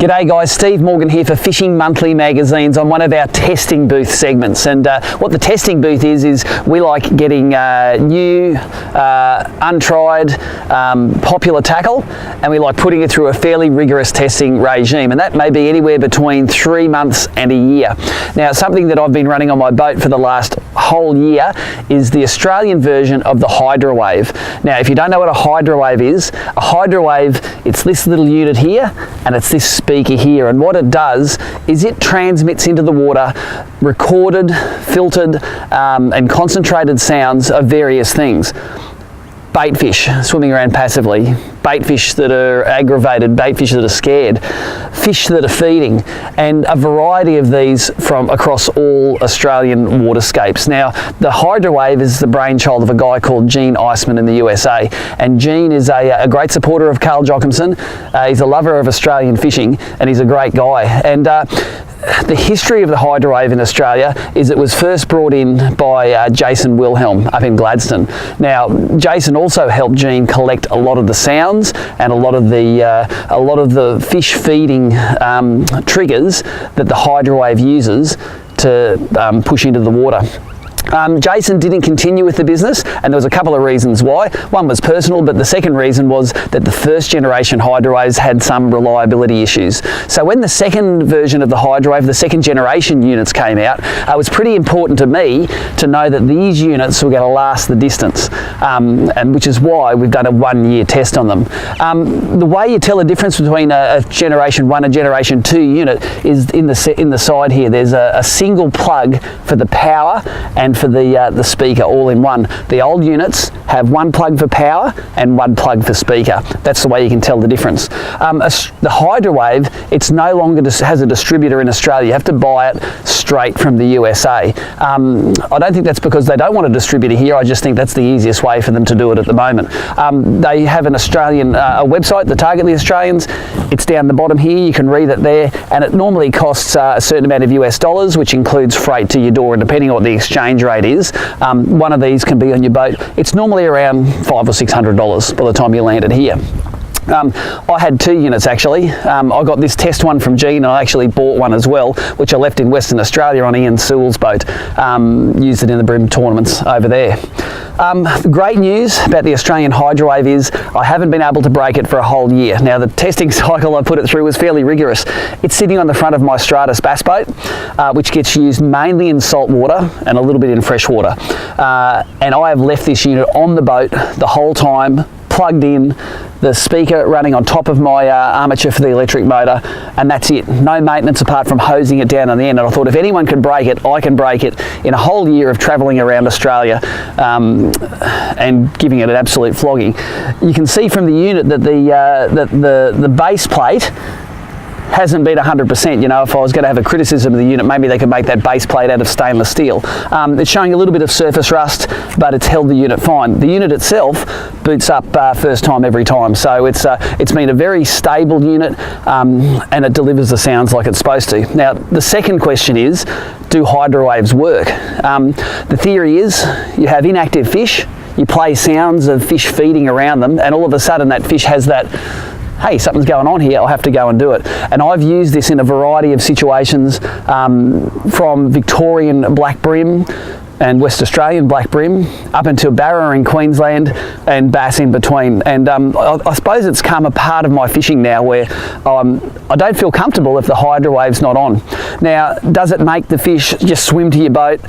G'day guys, Steve Morgan here for Fishing Monthly Magazines on one of our testing booth segments. And what the testing booth is we like getting new, untried, popular tackle, and we like putting it through a fairly rigorous testing regime, and that may be anywhere between 3 months and a year. Now, something that I've been running on my boat for the last whole year is the Australian version of the Hydrowave. Now, if you don't know what a Hydrowave is, a Hydrowave, it's this little unit here, and it's this speaker here, and what it does is it transmits into the water recorded, filtered and concentrated sounds of various things. Bait fish swimming around passively, bait fish that are aggravated, bait fish that are scared, fish that are feeding, and a variety of these from across all Australian waterscapes. Now, the Hydrowave is the brainchild of a guy called Gene Iceman in the USA, and Gene is a great supporter of Carl Jochimson. He's a lover of Australian fishing, and he's a great guy. And the history of the Hydrowave in Australia is it was first brought in by Jason Wilhelm up in Gladstone. Now, Jason also helped Gene collect a lot of the sounds and a lot of the fish feeding triggers that the Hydrowave uses to push into the water. Jason didn't continue with the business, and there was a couple of reasons why. One was personal, but the second reason was that the first generation Hydrowaves had some reliability issues. So when the second version of the Hydrowave, the second generation units came out, it was pretty important to me to know that these units were going to last the distance, and which is why we've done a 1-year test on them. The way you tell the difference between a generation 1 and generation 2 unit is in the side here. There's a single plug for the power and for the speaker all in one. The old units have one plug for power and one plug for speaker. That's the way you can tell the difference. The Hydrowave, it's no longer has a distributor in Australia. You have to buy it straight from the USA. I don't think that's because they don't want a distributor here. I just think that's the easiest way for them to do it at the moment. They have an Australian a website that target the Australians. It's down the bottom here. You can read it there, and it normally costs a certain amount of US dollars, which includes freight to your door, and depending on what the exchange rate is, one of these can be on your boat. It's normally around $500 or $600 by the time you land it here. I had 2 units actually. I got this test one from Gene, and I actually bought one as well, which I left in Western Australia on Ian Sewell's boat. Used it in the bream tournaments over there. Great news about the Australian Hydrowave is I haven't been able to break it for a whole year. Now, the testing cycle I put it through was fairly rigorous. It's sitting on the front of my Stratus bass boat, which gets used mainly in salt water and a little bit in fresh water. And I have left this unit on the boat the whole time, plugged in, the speaker running on top of my armature for the electric motor, and that's it. No maintenance apart from hosing it down on the end. And I thought if anyone can break it, I can break it in a whole year of travelling around Australia and giving it an absolute flogging. You can see from the unit that the base plate hasn't been 100%. You know, if I was going to have a criticism of the unit, maybe they could make that base plate out of stainless steel. It's showing a little bit of surface rust, but it's held the unit fine. The unit itself boots up first time every time, so it's been a very stable unit, and it delivers the sounds like it's supposed to. Now, the second question is, do Hydrowaves work? The theory is you have inactive fish, you play sounds of fish feeding around them, and all of a sudden that fish has that, hey, something's going on here, I'll have to go and do it. And I've used this in a variety of situations, from Victorian black bream and West Australian black bream up into Barra in Queensland and bass in between. And I suppose it's come a part of my fishing now where I don't feel comfortable if the Hydrowave's not on. Now, does it make the fish just swim to your boat,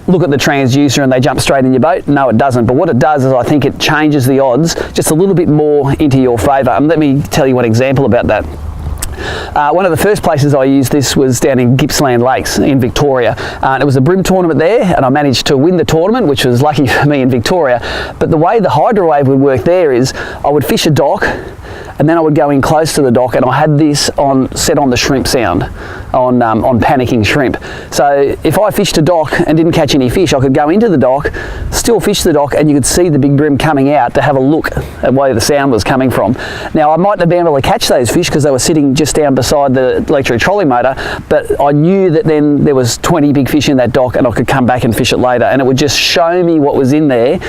look at the transducer and they jump straight in your boat? No, it doesn't. But what it does is I think it changes the odds just a little bit more into your favour. And let me tell you one example about that. One of the first places I used this was down in Gippsland Lakes in Victoria. It was a bream tournament there, and I managed to win the tournament, which was lucky for me in Victoria. But the way the Hydrowave would work there is I would fish a dock, and then I would go in close to the dock, and I had this set on the shrimp sound, on panicking shrimp. So if I fished a dock and didn't catch any fish, I could go into the dock, still fish the dock, and you could see the big bream coming out to have a look at where the sound was coming from. Now, I mightn't have been able to catch those fish because they were sitting just down beside the electric trolling motor, but I knew that then there was 20 big fish in that dock and I could come back and fish it later, and it would just show me what was in there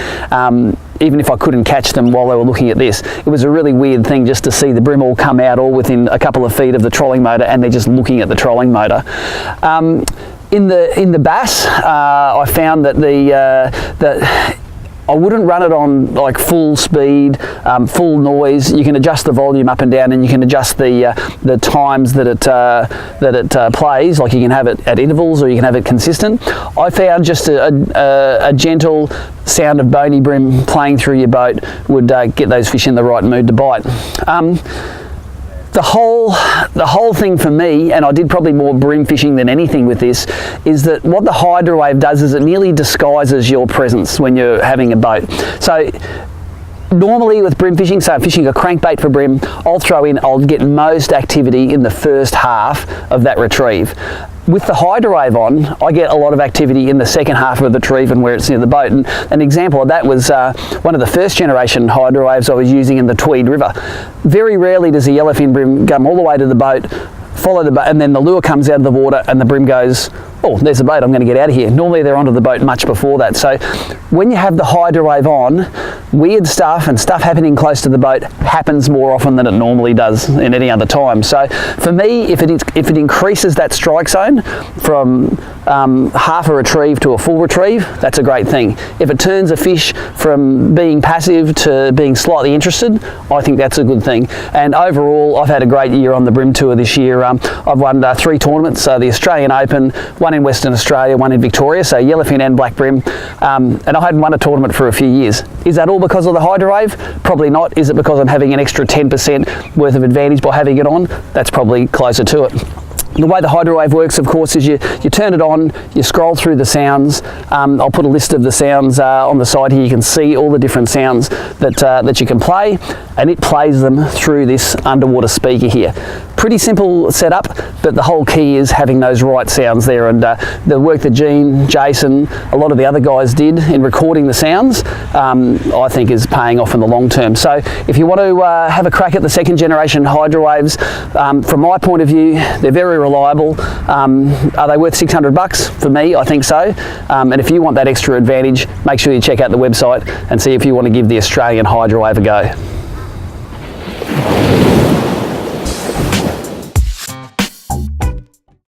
even if I couldn't catch them while they were looking at this. It was a really weird thing just to see the bream all come out all within a couple of feet of the trolling motor, and they're just looking at the trolling motor. In the bass, I found that I wouldn't run it on like full speed, full noise. You can adjust the volume up and down, and you can adjust the times that it plays. Like you can have it at intervals, or you can have it consistent. I found just a gentle sound of bony bream playing through your boat would get those fish in the right mood to bite. The whole thing for me, and I did probably more bream fishing than anything with this, is that what the Hydrowave does is it nearly disguises your presence when you're having a boat. So normally with bream fishing, so fishing a crankbait for bream, I'll get most activity in the first half of that retrieve. With the Hydrowave on, I get a lot of activity in the second half of the retrieve and where it's near the boat. And an example of that was one of the first generation Hydrowaves I was using in the Tweed River. Very rarely does a yellowfin bream come all the way to the boat, follow the boat, and then the lure comes out of the water and the bream goes, oh, there's a boat, I'm going to get out of here. Normally they're onto the boat much before that. So when you have the Hydrowave on, weird stuff and stuff happening close to the boat happens more often than it normally does in any other time. So for me, if it increases that strike zone from half a retrieve to a full retrieve, that's a great thing. If it turns a fish from being passive to being slightly interested, I think that's a good thing. And overall, I've had a great year on the bream tour this year. I've won 3 tournaments, the Australian Open, one in Western Australia, one in Victoria, so yellowfin and black bream, and I hadn't won a tournament for a few years. Is that all because of the Hydrowave? Probably not. Is it because I'm having an extra 10% worth of advantage by having it on? That's probably closer to it. The way the Hydrowave works, of course, is you turn it on, you scroll through the sounds. I'll put a list of the sounds on the side here. You can see all the different sounds that you can play, and it plays them through this underwater speaker here. Pretty simple setup, but the whole key is having those right sounds there, and the work that Gene, Jason, a lot of the other guys did in recording the sounds, I think is paying off in the long term. So if you want to have a crack at the second generation Hydrowaves, from my point of view, they're very reliable. Are they worth $600? For me, I think so. And if you want that extra advantage, make sure you check out the website and see if you want to give the Australian Hydrowave a go.